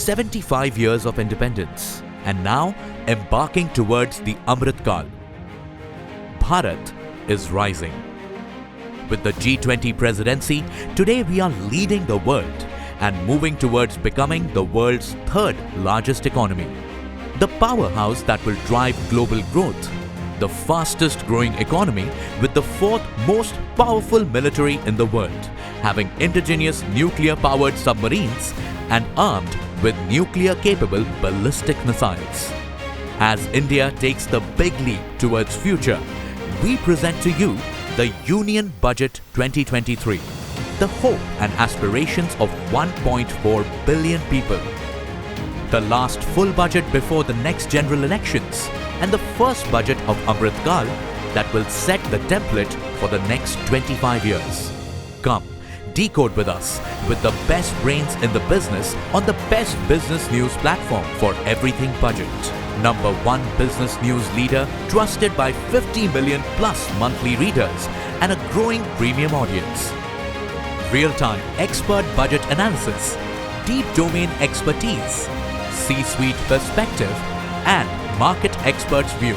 75 years of independence and now embarking towards the Amrit Kal. Bharat is rising. With the G20 presidency, today we are leading the world and moving towards becoming the world's third largest economy. The powerhouse that will drive global growth. The fastest growing economy with the fourth most powerful military in the world, having indigenous nuclear-powered submarines and armed with nuclear-capable ballistic missiles. As India takes the big leap towards future, we present to you the Union Budget 2023, the hope and aspirations of 1.4 billion people. The last full budget before the next general elections and the first budget of Amrit Kal that will set the template for the next 25 years. Come, decode with us with the best brains in the business on the best business news platform for everything budget. #1 business news leader trusted by 50 million plus monthly readers and a growing premium audience. Real-time expert budget analysis, deep domain expertise, C-suite perspective and market experts view.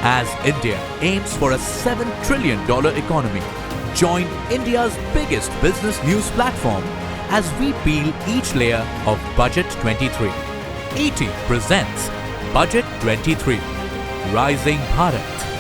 As India aims for a $7 trillion economy, join India's biggest business news platform as we peel each layer of Budget 23. ET presents Budget 23, Rising Bharat.